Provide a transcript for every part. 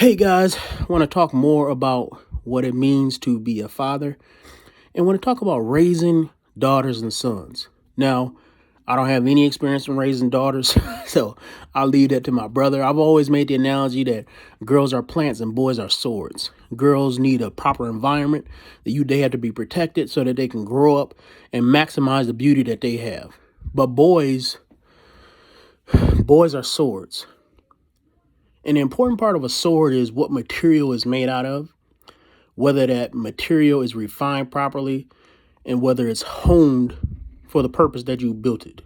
Hey guys, I want to talk more about what it means to be a father and want to talk about raising daughters and sons. Now, I don't have any experience in raising daughters, so I'll leave that to my brother. I've always made the analogy that girls are plants and boys are swords. Girls need a proper environment they have to be protected so that they can grow up and maximize the beauty that they have. But boys are swords. And the important part of a sword is what material is made out of, whether that material is refined properly, and whether it's honed for the purpose that you built it.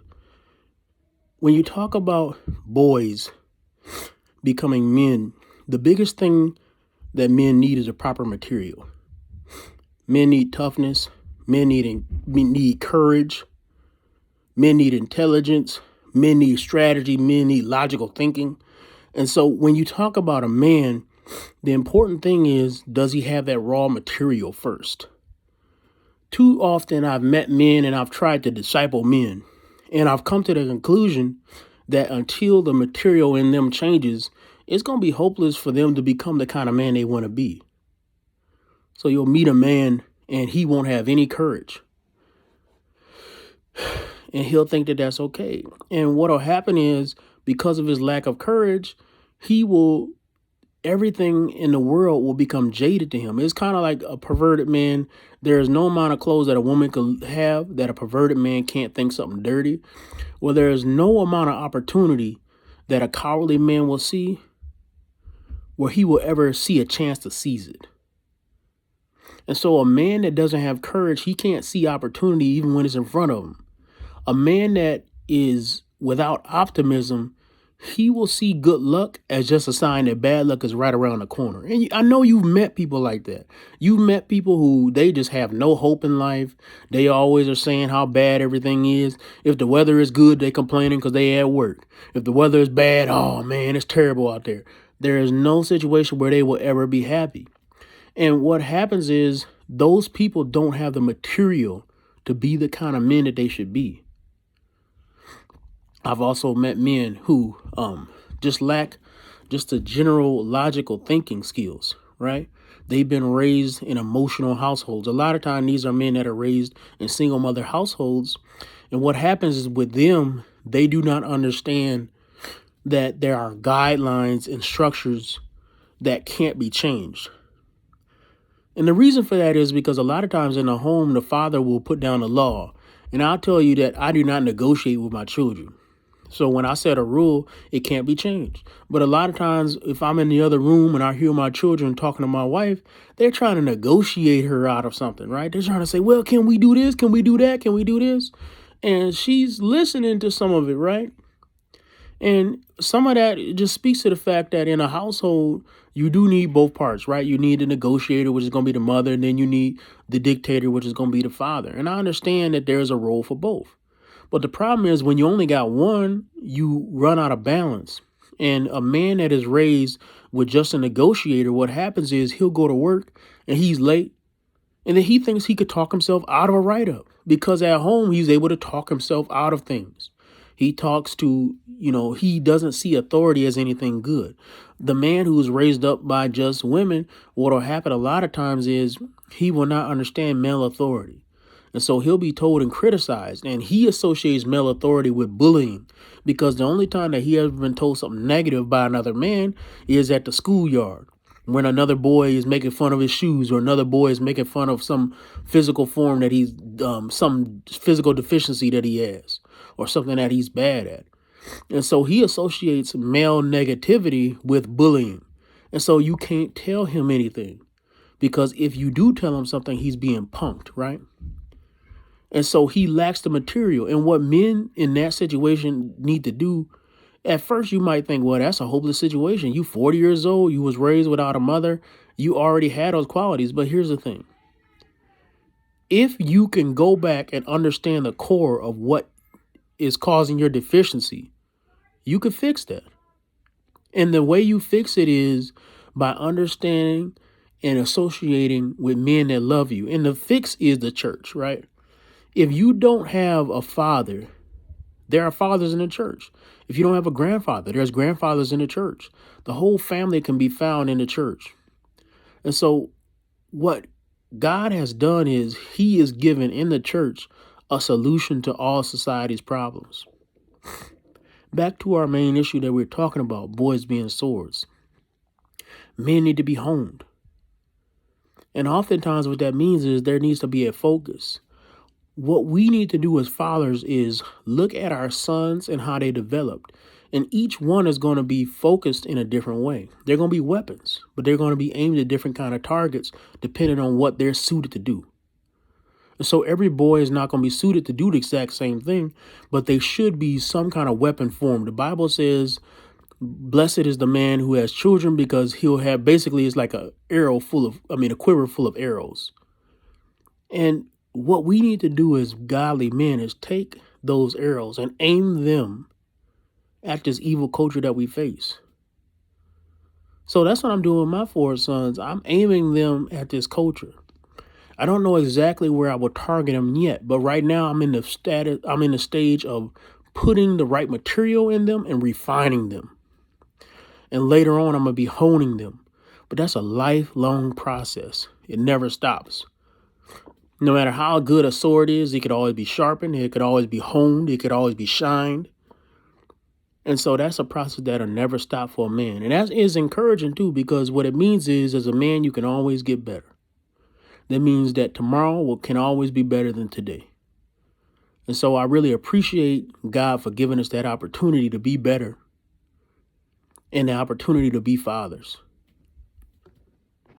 When you talk about boys becoming men, the biggest thing that men need is a proper material. Men need toughness, men need courage, men need intelligence, men need strategy, men need logical thinking. And so when you talk about a man, the important thing is, does he have that raw material first? Too often I've met men and I've tried to disciple men, and I've come to the conclusion that until the material in them changes, it's going to be hopeless for them to become the kind of man they want to be. So you'll meet a man and he won't have any courage. And he'll think that that's okay. And what'll happen is, because of his lack of courage, everything in the world will become jaded to him. It's kind of like a perverted man. There is no amount of clothes that a woman could have that a perverted man can't think something dirty. Well, there is no amount of opportunity that a cowardly man will see where he will ever see a chance to seize it. And so a man that doesn't have courage, he can't see opportunity even when it's in front of him. A man that is without optimism, he will see good luck as just a sign that bad luck is right around the corner. And I know you've met people like that. You've met people who they just have no hope in life. They always are saying how bad everything is. If the weather is good, they complaining because they at work. If the weather is bad, oh man, it's terrible out there. There is no situation where they will ever be happy. And what happens is those people don't have the material to be the kind of men that they should be. I've also met men who just lack just the general logical thinking skills, right? They've been raised in emotional households. A lot of times these are men that are raised in single mother households. And what happens is with them, they do not understand that there are guidelines and structures that can't be changed. And the reason for that is because a lot of times in the home, the father will put down a law. And I'll tell you that I do not negotiate with my children. So when I set a rule, it can't be changed. But a lot of times, if I'm in the other room and I hear my children talking to my wife, they're trying to negotiate her out of something, right? They're trying to say, well, can we do this? Can we do that? Can we do this? And she's listening to some of it, right? And some of that just speaks to the fact that in a household, you do need both parts, right? You need the negotiator, which is going to be the mother, and then you need the dictator, which is going to be the father. And I understand that there's a role for both. But the problem is when you only got one, you run out of balance. And a man that is raised with just a negotiator, what happens is he'll go to work and he's late. And then he thinks he could talk himself out of a write-up because at home, he's able to talk himself out of things. He talks to, he doesn't see authority as anything good. The man who's raised up by just women, what will happen a lot of times is he will not understand male authority. And so he'll be told and criticized, and he associates male authority with bullying because the only time that he has been told something negative by another man is at the schoolyard when another boy is making fun of his shoes or another boy is making fun of some physical form that some physical deficiency that he has or something that he's bad at. And so he associates male negativity with bullying. And so you can't tell him anything because if you do tell him something, he's being punked, right? And so he lacks the material. And what men in that situation need to do, at first you might think, well, that's a hopeless situation. You 40 years old, you was raised without a mother, you already had those qualities. But here's the thing. If you can go back and understand the core of what is causing your deficiency, you could fix that. And the way you fix it is by understanding and associating with men that love you. And the fix is the church, right? If you don't have a father, there are fathers in the church. If you don't have a grandfather, there's grandfathers in the church. The whole family can be found in the church. And so what God has done is he is given in the church a solution to all society's problems. Back to our main issue that we're talking about, boys being swords. Men need to be honed. And oftentimes what that means is there needs to be a focus. What we need to do as fathers is look at our sons and how they developed. And each one is going to be focused in a different way. They're going to be weapons, but they're going to be aimed at different kind of targets depending on what they're suited to do. And so every boy is not going to be suited to do the exact same thing, but they should be some kind of weapon form. The Bible says, blessed is the man who has children because he'll have basically it's like a quiver full of arrows. And what we need to do as godly men is take those arrows and aim them at this evil culture that we face. So that's what I'm doing with my 4 sons. I'm aiming them at this culture. I don't know exactly where I will target them yet, but right now I'm in the stage of putting the right material in them and refining them. And later on, I'm going to be honing them. But that's a lifelong process. It never stops. No matter how good a sword is, it could always be sharpened. It could always be honed. It could always be shined. And so that's a process that'll never stop for a man. And that is encouraging too, because what it means is as a man, you can always get better. That means that tomorrow can always be better than today. And so I really appreciate God for giving us that opportunity to be better and the opportunity to be fathers.